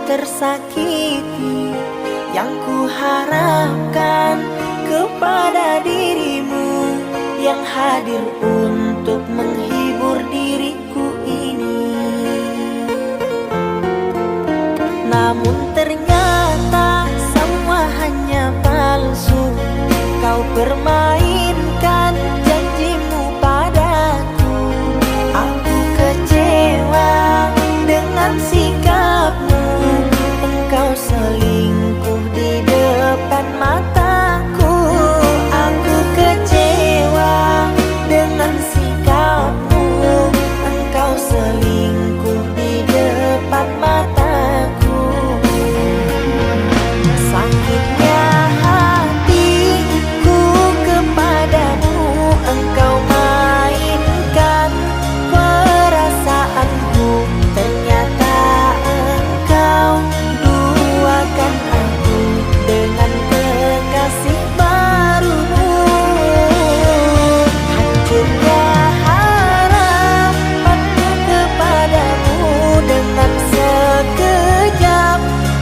tersakiti, yang ku harapkan kepada dirimu yang hadir untuk menghibur diriku ini. Namun ternyata semua hanya palsu. Kau permainkan janjimu padaku. Aku kecewa dengan sikapmu. Engkau selingkuh di depan mataku. Aku kecewa dengan sikapmu. Engkau selingkuh di depan mataku. Sakitnya hatiku kepadamu. Engkau mainkan perasaanku. Ternyata engkau duakan aku dengan kekasih barumu. Hancurnya harapanku kepadamu. Dengan sekejap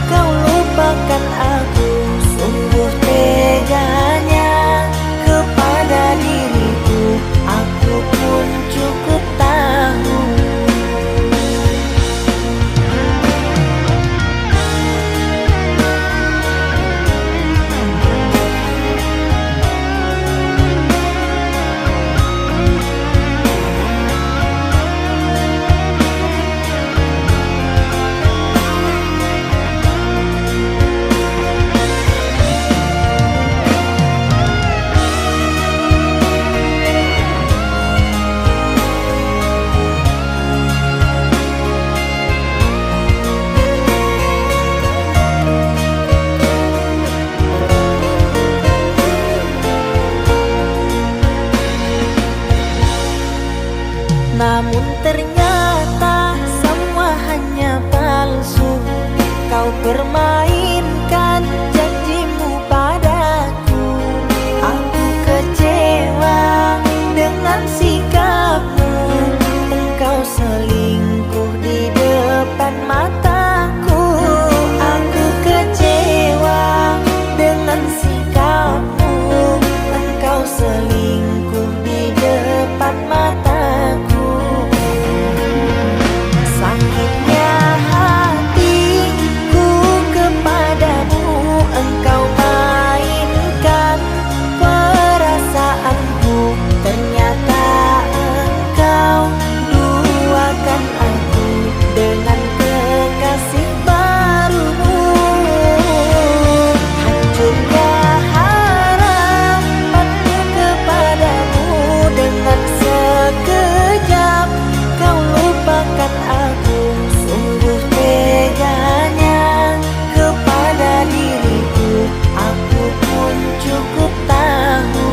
kau lupakan aku. Sungguh teganya kepada diriku. Aku pun cukup tahu. Namun ternyata semua hanya palsu. Kau permainkan janjimu padaku. Aku kecewa dengan sikapmu. Engkau selingkuh di depan mataku. Aku kecewa dengan sikapmu. Engkau selingkuh di depan mataku. Sakitnya hatiku kepadamu. Engkau mainkan perasaanku. Ternyata engkau duakan aku dengan kekasih barumu. Hancurnya harapanku kepadamu. Dengan sekejap kau lupakan aku. Sungguh teganya kepada diriku. Aku pun cukup tahu.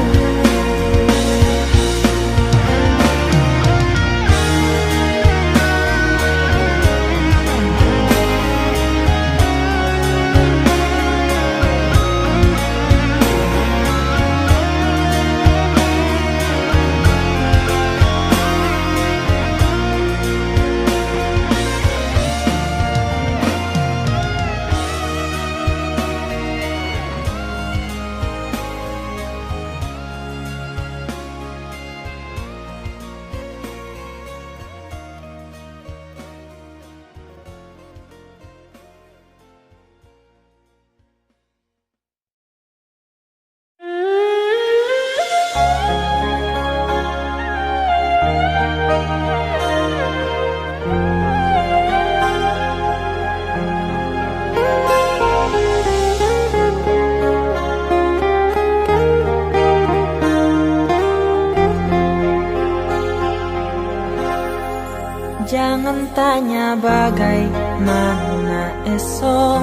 Jangan tanya bagaimana esok.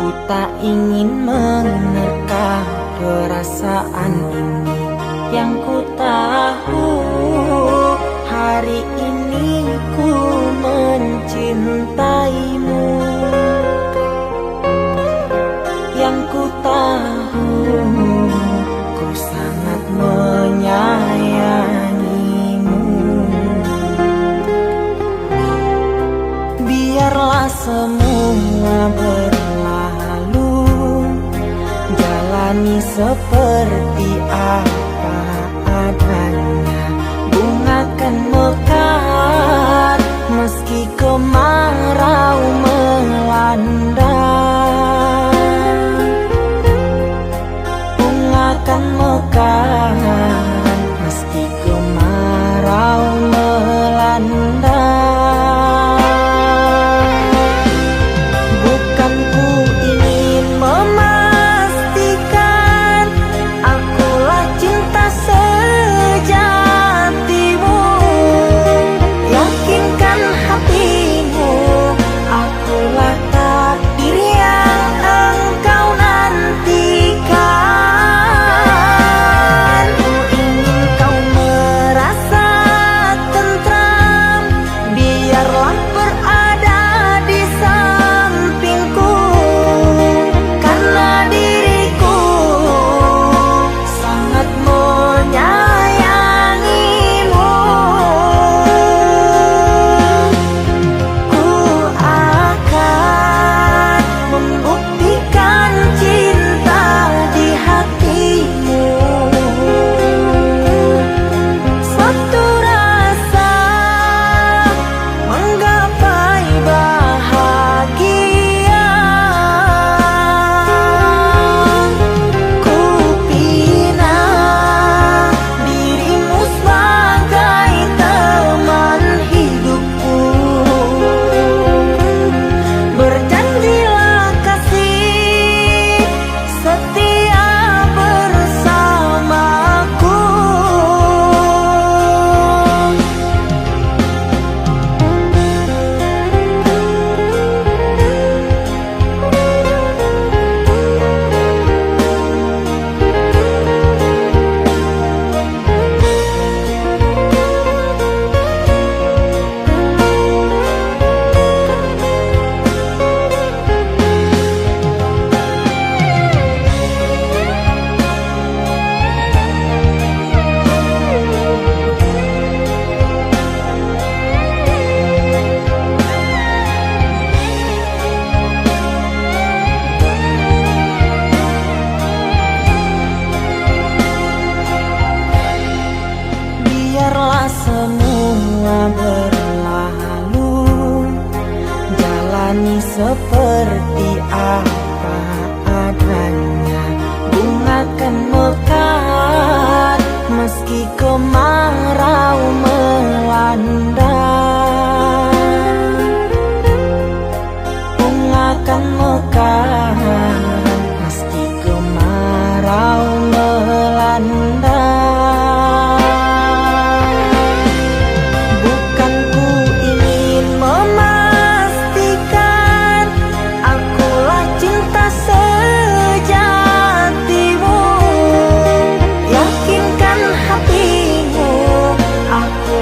Ku tak ingin menerka perasaan ini. Yang ku tahu hari ini ku mencintaimu. Yang ku tahu ku sangat menyayangimu. Biarlah semua seperti apa adanya. Bunga kan mekar meski kemarau melanda. Bunga kan mekar meski kemarau melanda. Bukan ku ingin memastikan akulah cinta sejatimu. Yakinkan hatimu akulah takdir yang engkau nantikan. Ku ingin kau merasa tentram, biarlah berada di sampingku, karena diriku sangat menyayangimu. Ku akan membuktikan cinta di hatimu. Suatu rasa menggapai bahagia. Ku pinang dirimu sebagai teman hidupku. Berjanjilah kasih setia bersamaku. Biarlah semua berlalu, jalani seperti apa adanya. Bunga kan mekar meski kemarau melanda. Bunga kan mekar meski kemarau melanda. Bukan ku ingin memastikan akulah cinta sejatimu. Yakinkan hatimu aku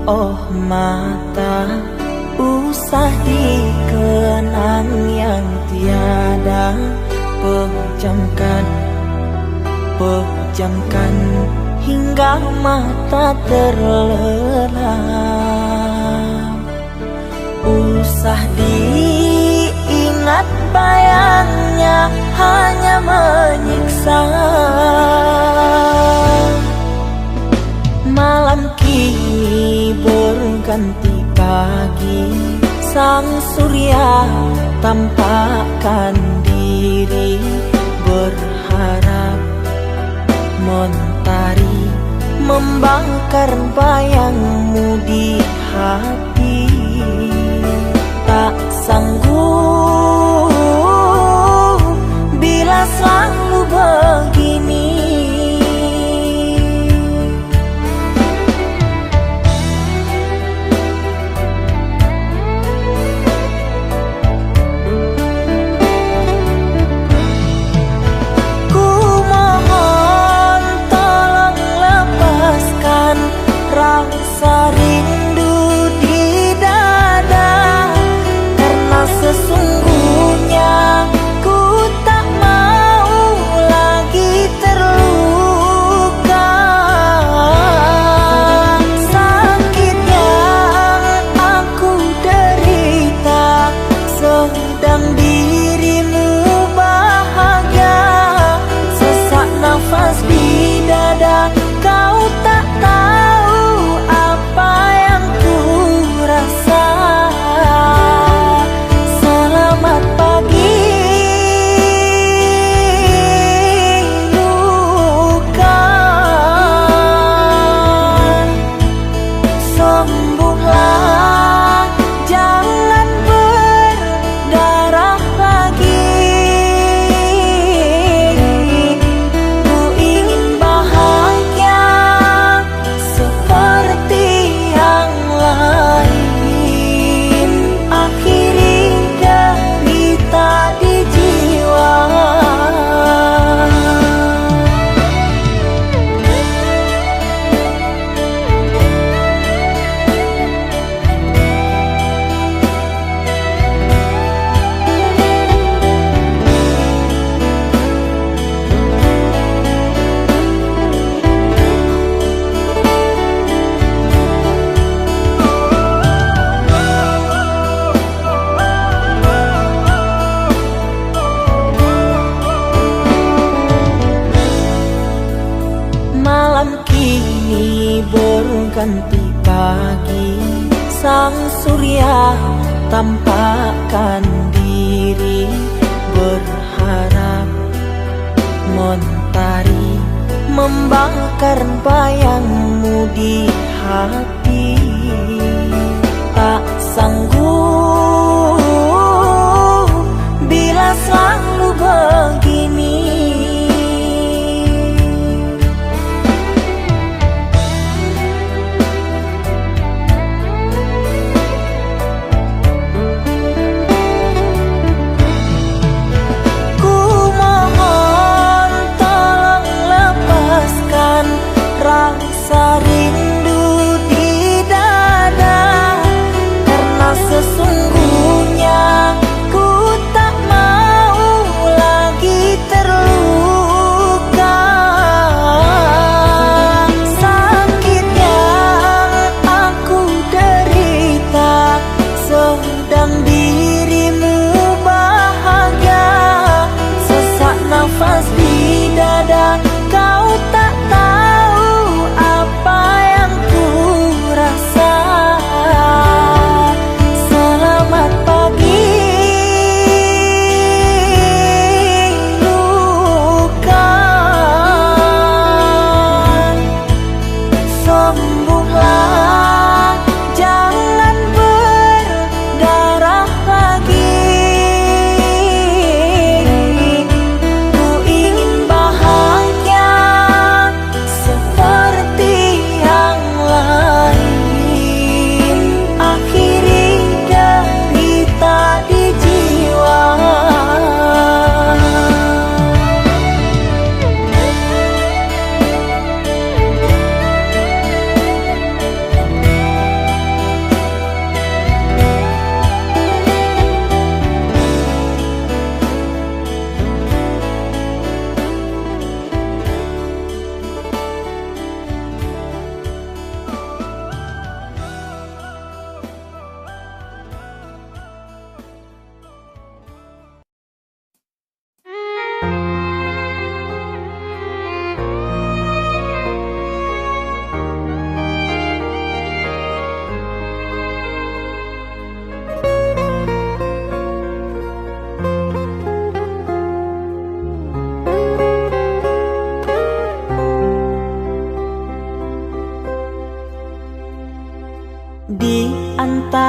oh mata, usah dikenang yang tiada. Pejamkan hingga mata terlelap. Usah diingat bayangnya hanya menyiksa. Malam kini berganti pagi, sang surya tampakkan diri, berharap mentari membakar bayangmu di hati. Tak sanggup bila selalu begini. Rasa rindu di dada, karena sesungguhnya ku tak mau lagi terluka. Sakit yang aku derita, sedang dirimu bahagia. Sesak nafas di dada, kau tak tahu apa yang ku rasa. Selamat pagi luka, sembuhlah, jangan berdarah lagi. Ku ingin bahagia seperti yang lain, akhiri derita di jiwa. Malam kini berganti pagi, sang surya tampakkan diri, berharap mentari membakar bayangmu di hati. Tak sanggup bila selalu begini. Rasa rindu di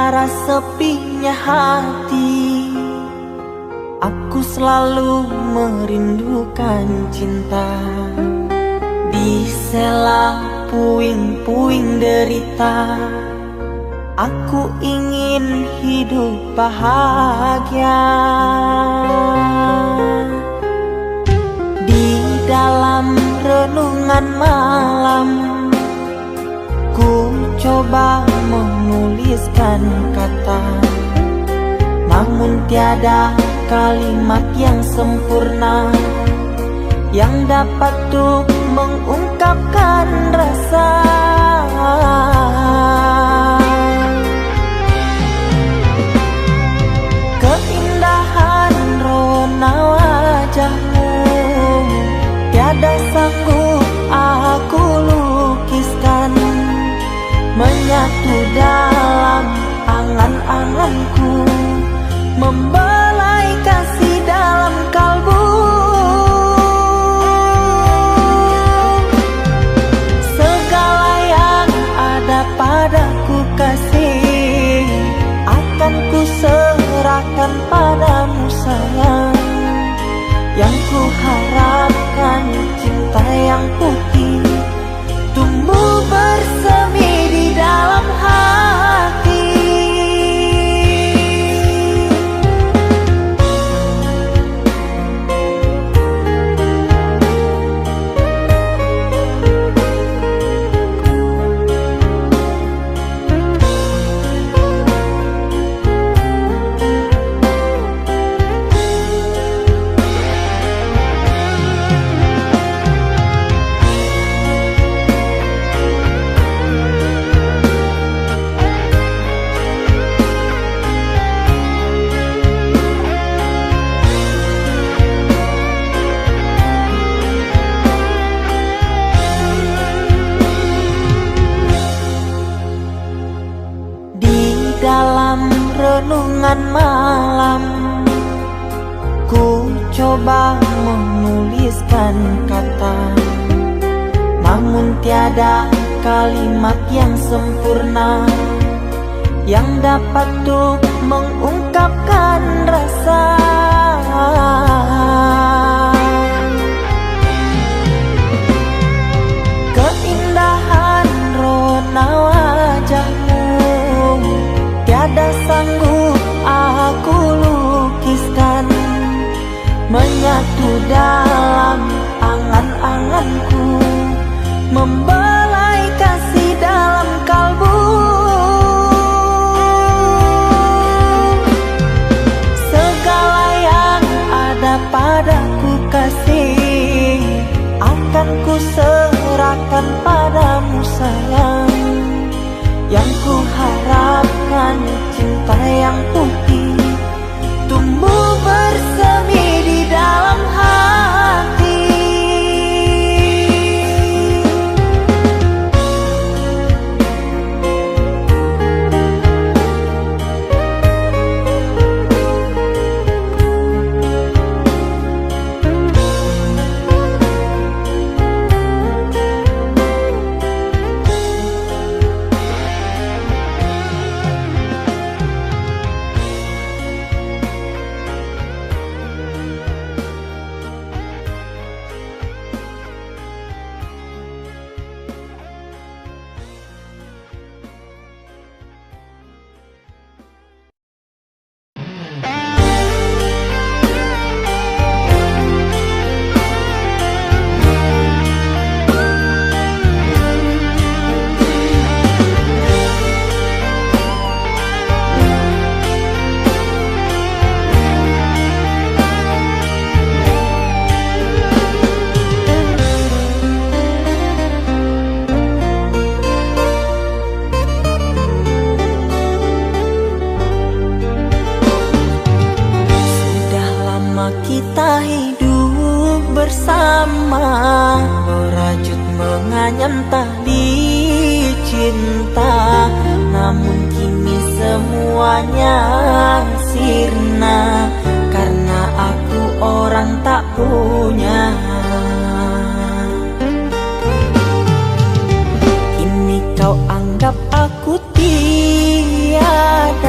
antara sepinya hati, aku selalu merindukan cinta. Di sela puing-puing derita, aku ingin hidup bahagia. Di dalam renungan malam, ku coba menuliskan kata, namun tiada kalimat yang sempurna yang dapat untuk mengungkapkan rasa. Keindahan rona wajahmu tiada sanggup aku lukiskan, menyatu dalam angan-anganku, membelai kasih dalam kalbu. Segala yang ada padaku kasih, akan ku serahkan padamu sayang. Yang ku harapkan cinta yang putih tumbuh bersemi di dalam hati. Dalam renungan malam, ku coba menuliskan kata, namun tiada kalimat yang sempurna yang dapat untuk mengungkapkan rasa. Keindahan rona wajahmu tiada sanggup aku lukiskan, menyatu dalam angan-anganku, membelai kasih dalam kalbu. Segala yang ada padaku kasih, akan ku serahkan padamu sayang. Yang ku harapkan cinta yang putih tumbuh bersemi di dalam hati. Kita hidup bersama, merajut menganyam tali cinta, namun kini semuanya sirna karena aku orang tak punya. Kini kau anggap aku tiada,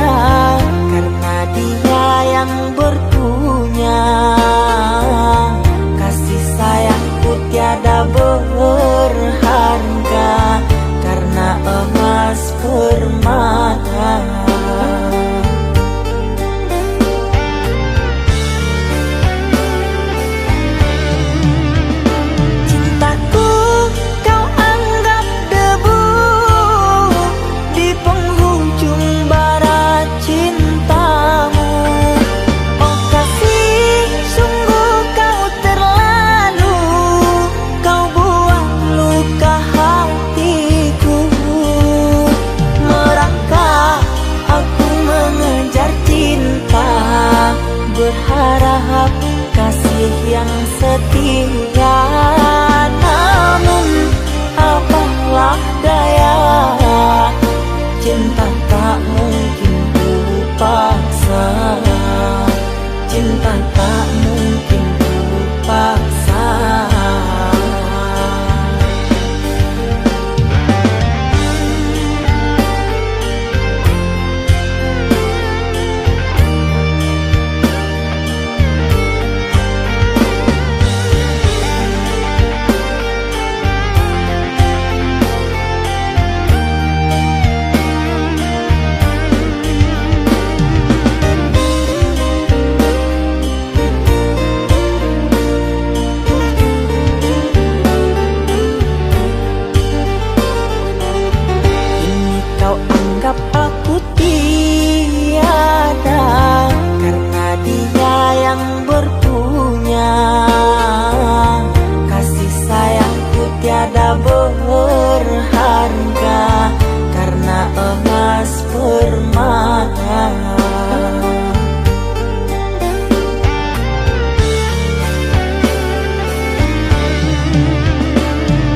yang setia. Namun apalah daya, cinta tak mungkin ku paksa. Cinta tak mungkin ku paksa. Berharga karena emas permata.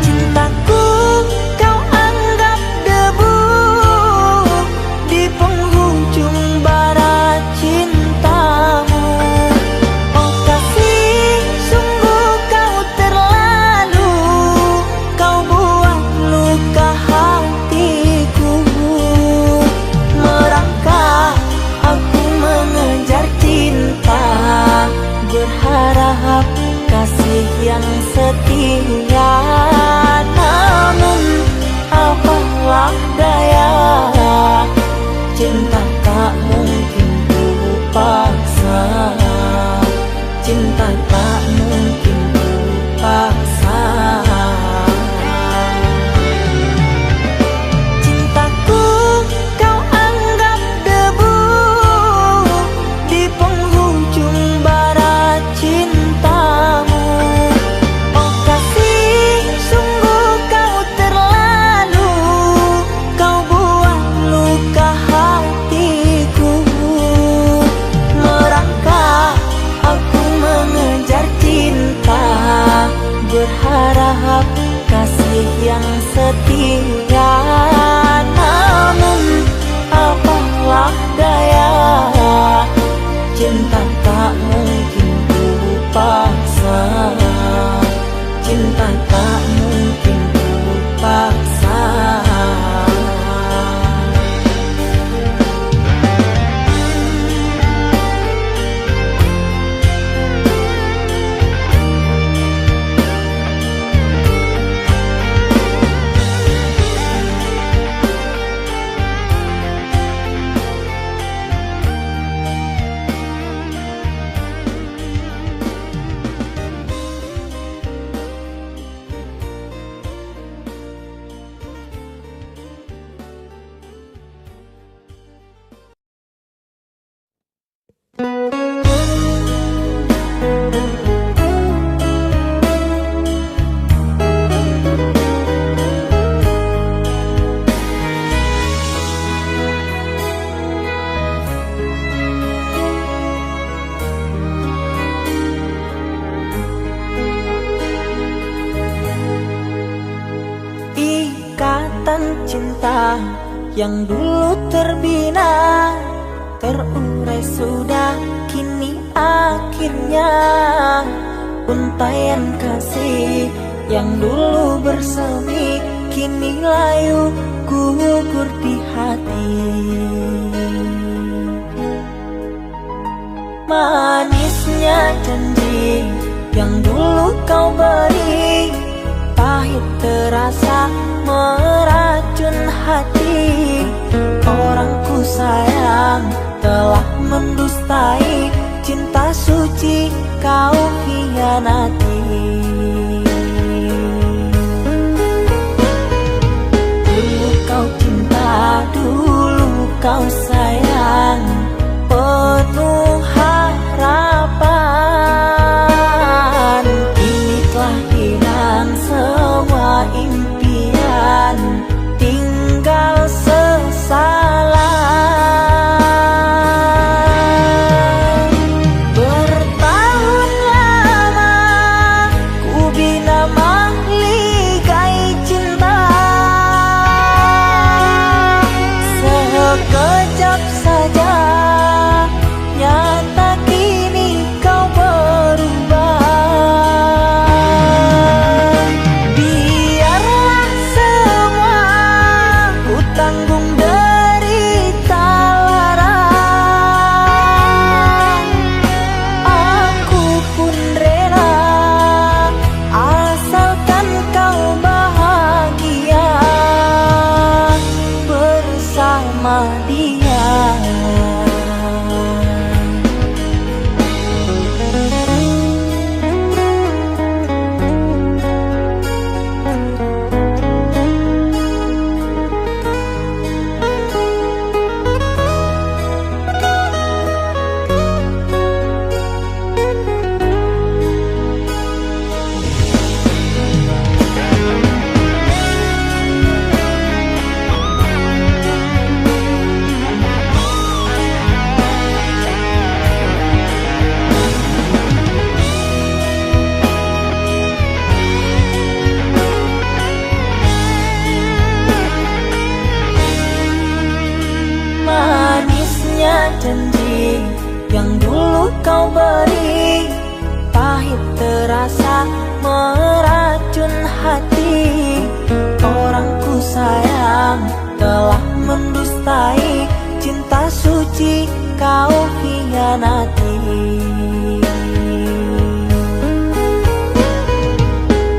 Cintaku kau anggap debu di penghujung bara cintamu. Oh kasih, sungguh kau terlalu, kau buat luka hatiku. Merangkak aku mengejar cinta, berharap kasih yang setia. Namun apalah daya, cinta tak mungkin ku paksa. Cinta tak mungkin ku paksa. Cintaku kau anggap debu di penghujung bara cintamu. Oh kasih, sungguh kau terlalu, kau buat luka hatiku. Merangkak aku mengejar cinta, berharap kasih yang setia. Namun apalah daya, cinta tak mungkin ku paksa. Cinta tak mungkin ku paksa. Ikatan cinta yang dulu terbina, terurai sudah kini akhirnya. Untaian kasih yang dulu bersemi, kini layu gugur di hati. Manisnya janji yang dulu kau beri, pahit terasa meracun hati. Orangku sayang telah mendustai, cinta suci kau hianati. Dulu kau cinta, dulu kau sayang, penuh harapan. Kini telah hilang semua impian, tinggal sesalan. Bertahun lama kau beri, pahit terasa meracun hati. Orang ku sayang telah mendustai, cinta suci kau hianati.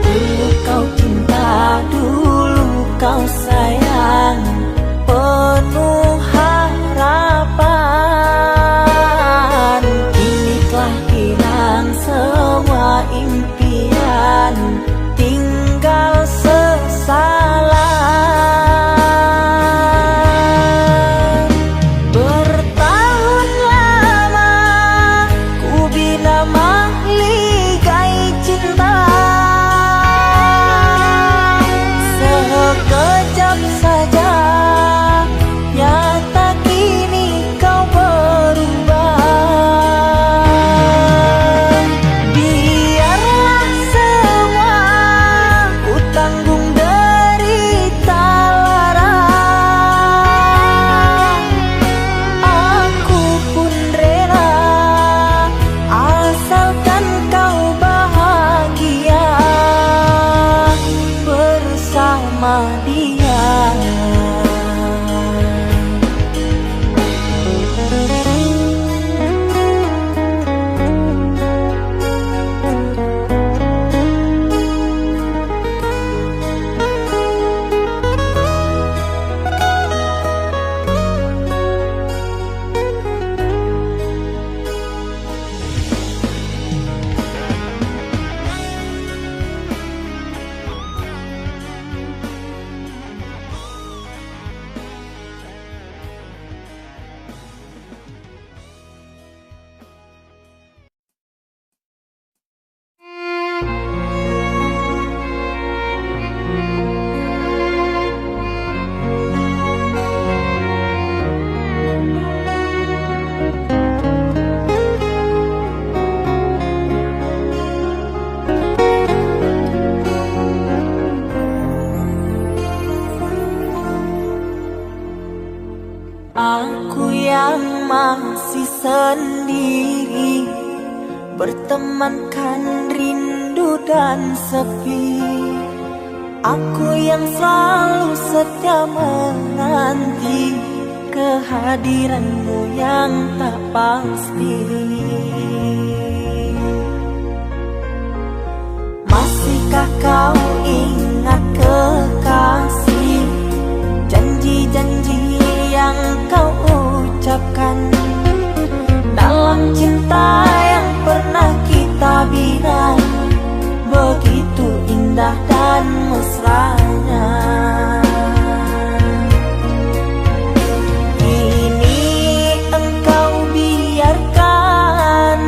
Dulu kau cinta, dulu kau sayang, penuh harapan. Kini telah hilang semua impian, tinggal sesalan. Bertahun lama ku bina mahligai cinta, sekejap saja nyata kini kau berubah. Biarlah semua ku tanggung derita lara, aku pun rela asalkan kau bahagia bersama dia. Aku yang masih sendiri, bertemankan rindu dan sepi. Aku yang selalu setia menanti kehadiranmu yang tak pasti. Masihkah kau ingat kekasih, janji-janji yang kau ucapkan dalam cinta yang pernah kita bina, begitu indah dan mesranya. Kini engkau biarkan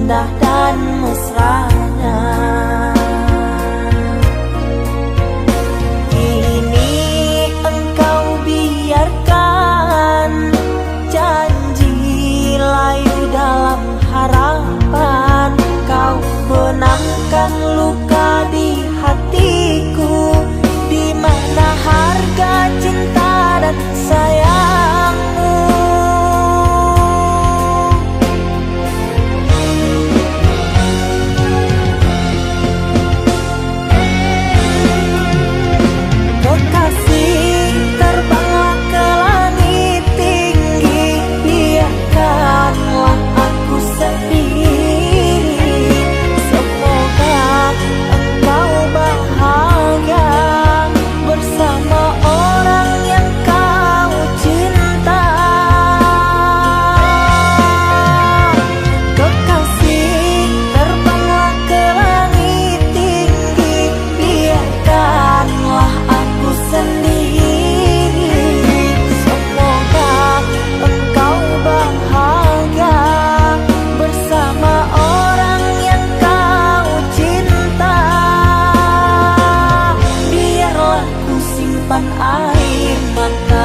indah dan mesranya. Kini engkau biarkan janji layu dalam harapan. Kau benamkan luka di hatiku, di mana harga cinta dan sayangmu. Kekasih, terbanglah ke langit tinggi, biarkanlah aku sendiri. Semoga engkau bahagia bersama orang yang kau cinta. Kekasih, terbanglah ke langit tinggi, biarkanlah aku sendiri. Semoga engkau bahagia bersama orang yang kau cinta. Biarlah ku simpan air mata.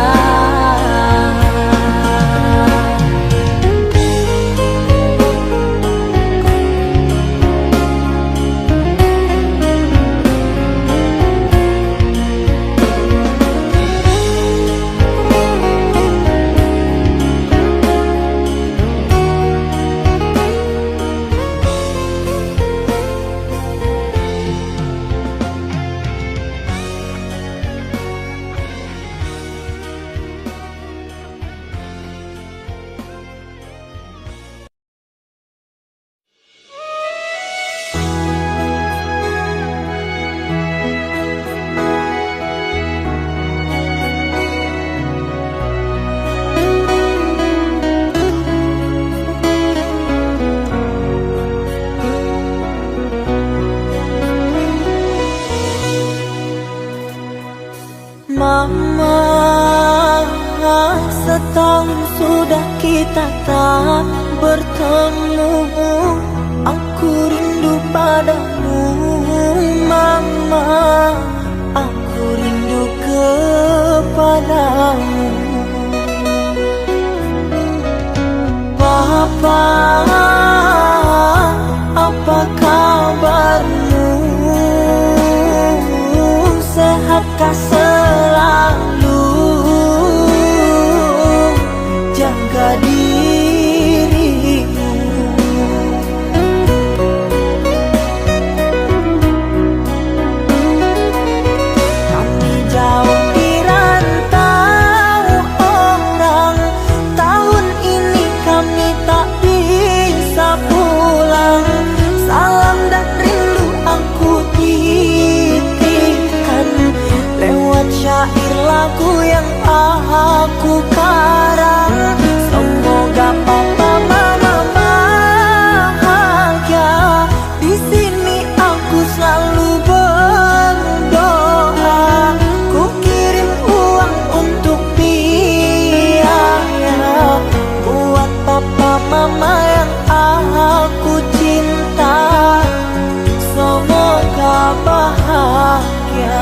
Mama, setahun sudah kita tak bertemu. Aku rindu padamu, Mama. Aku rindu kepadamu. Papa, apa kabarmu? Sehatkah selalu? Jaga dirimu. Kami jauh di rantau orang, tahun ini kami tak bisa pulang. Salam dan rindu aku titipkan lewat syair lagu yang aku karang. Semoga papa mama bahagia. Di sini aku selalu berdoa. Ku kirim uang untuk biaya buat papa mama yang aku cinta. Semoga bahagia.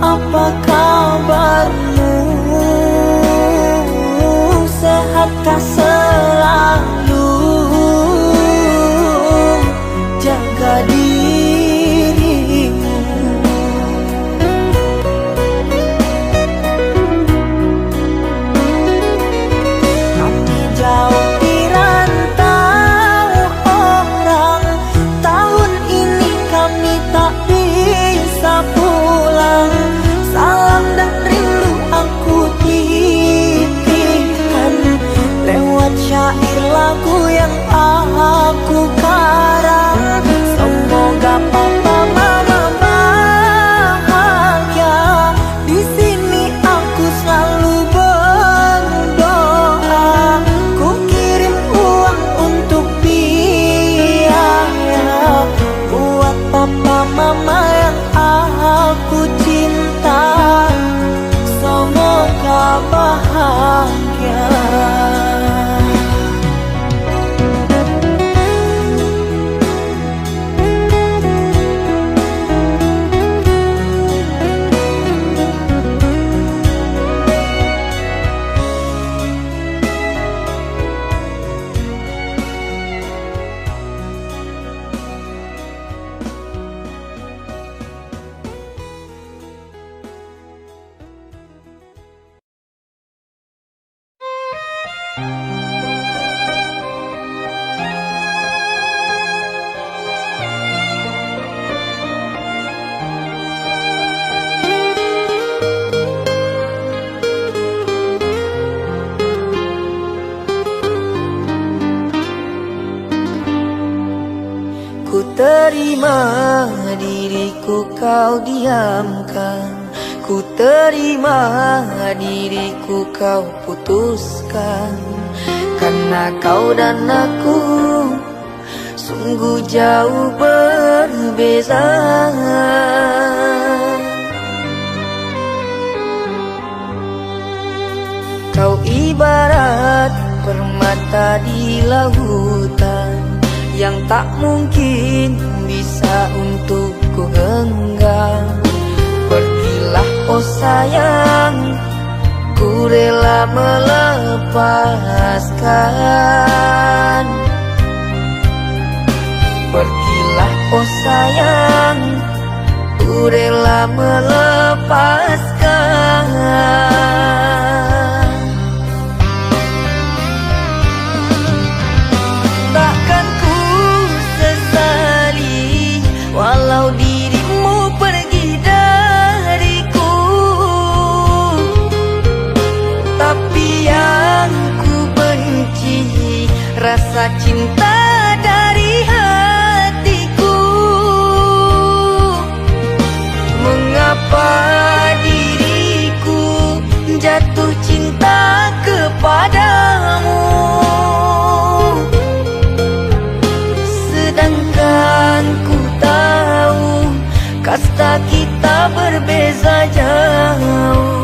Apa kabarmu? Sehatkah selalu? Jaga dirimu. Kami jauh di rantau lagu yang aku karang. Semoga papa mama bahagia. Di sini aku selalu berdoa. Ku kirim uang untuk biaya buat papa mama yang aku cinta. Semoga bahagia. Ku terima diriku kau diamkan. Ku terima diriku kau putuskan. Karena kau dan aku sungguh jauh berbeza. Kau ibarat permata di lautan yang tak mungkin bisa untuk ku genggam. Pergilah oh sayang, ku rela melepaskan. Pergilah oh sayang, ku rela melepaskan. Takkan ku sesali walau dirimu pergi dariku. Tapi yang ku benci rasa cinta dari hatiku. Mengapa diriku jatuh cinta kepadamu, sedangkan ku tahu kasta kita berbeza jauh.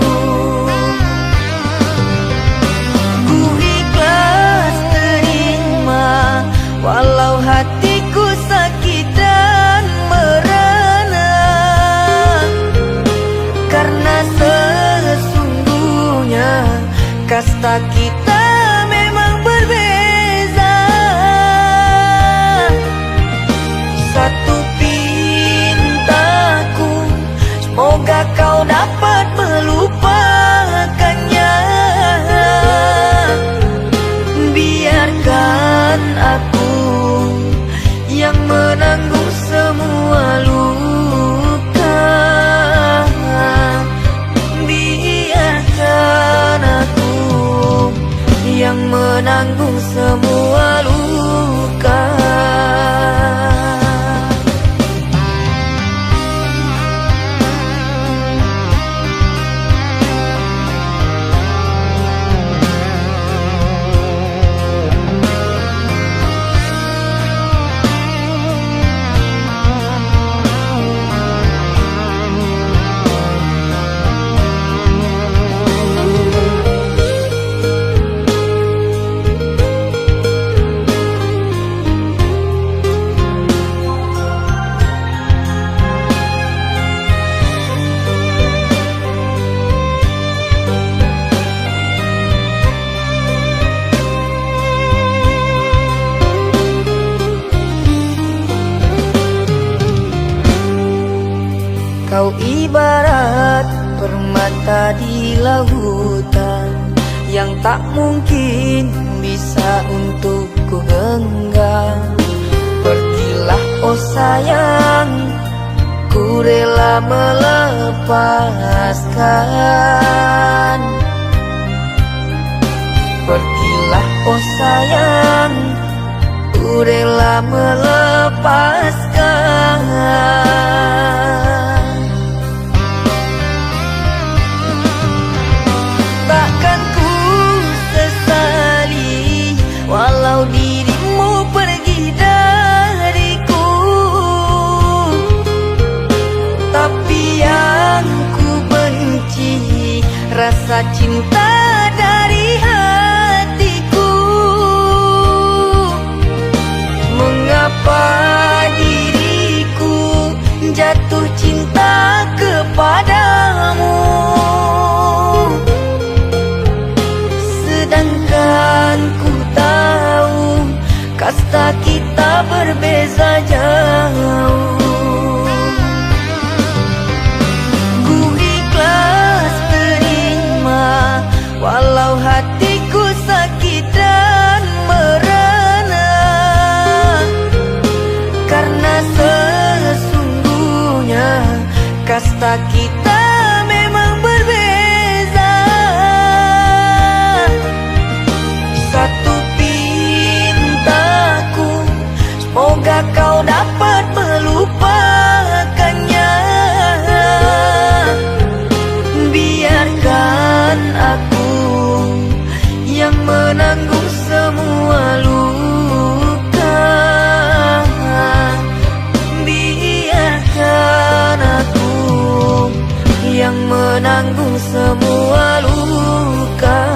Ku ikhlas terima walau hatiku sakit dan merana. Karena sesungguhnya kasta kita memang berbeza. Satu pintaku, semoga kau dapat melupakannya. Biarkan aku yang menanggung semua luka. Biarkan aku yang menanggung semua luka. Kau ibarat permata di lautan yang tak mungkin bisa untuk ku genggam. Pergilah oh sayang, ku rela melepaskan. Pergilah oh sayang, ku rela melepaskan. Takkan ku sesali walau dirimu pergi dariku, tapi yang ku benci rasa cinta dari hatiku. Mengapa diriku jatuh cinta kepadamu, sedangkan ku tahu kasta kita berbeza jauh. Ku ikhlas terima walau hatiku sakit dan merana, karena sesungguhnya kasta kita memang berbeza. Satu pintaku, semoga kau dapat melupakannya. Biarkan aku yang menanggung semua luka. Biarkan aku yang menanggung semua luka.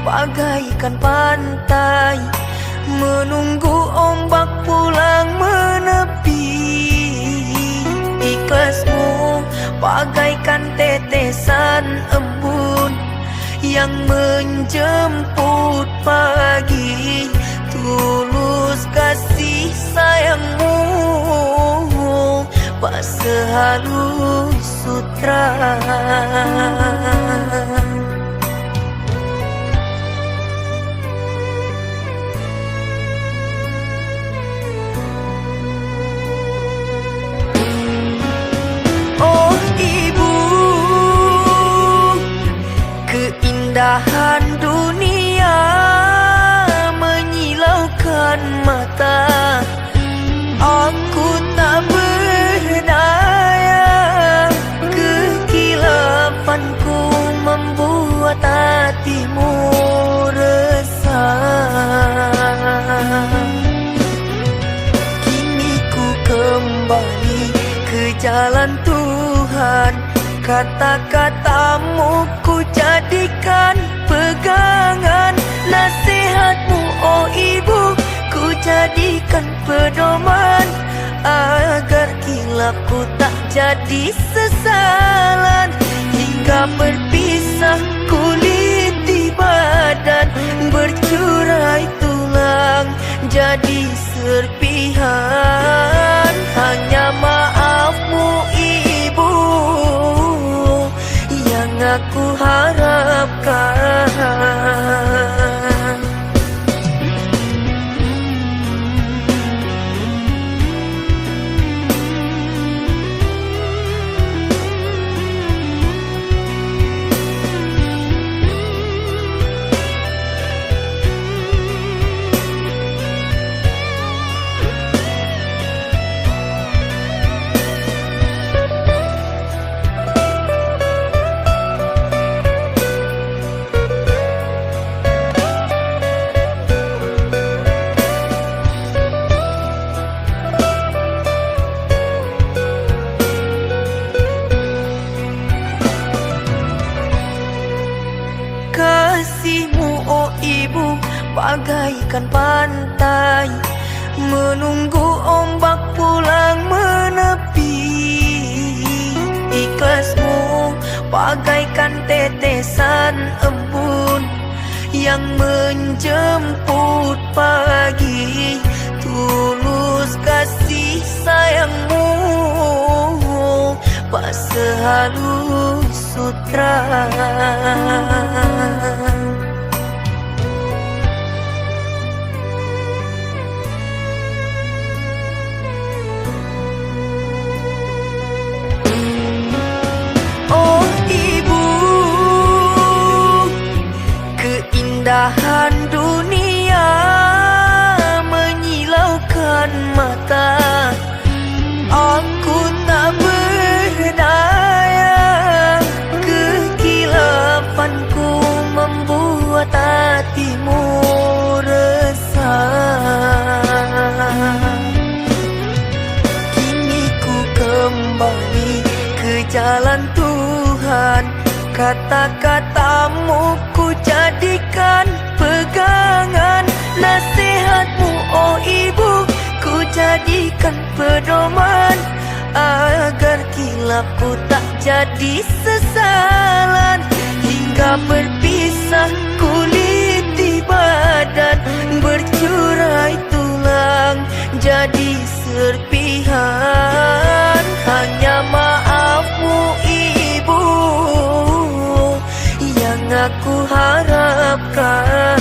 bagaikan pantai menunggu ombak pulang menepi. Ikhlasmu bagaikan tetesan embun yang menjemput pagi. Tulus kasih sayangmu tak sehalus sutra. Oh ibu, keindahan dunia menyilaukan mata. Aku tak berdaya, kekilafanku membuat hatimu resah. Kini ku kembali ke jalan Tuhan, kata-katamu ku jadikan pegangan. Nasihatmu oh ibu ku jadi sesalan, hingga berpisah kulit di badan, bercurai tulang jadi serpihan. Hanya maafmu ibu yang aku harapkan. Kasihmu oh ibu bagaikan pantai, menunggu ombak pulang menepi. Ikhlasmu bagaikan tetesan embun yang menjemput pagi. Tulus kasih sayangmu pas sehalus sutra. Oh ibu, keindahan dunia menyilaukan mata. Aku tak berdaya, kekilafanku membuat hatimu resah. Kini ku kembali ke jalan Tuhan, kata-katamu ku jadikan pegangan. Nasihatmu oh ibu ku jadikan pedoman, agar kilapku tak jadi sesalan, hingga berpisah kulit di badan, bercurai tulang jadi serpihan. Hanya maafmu ibu yang aku harapkan.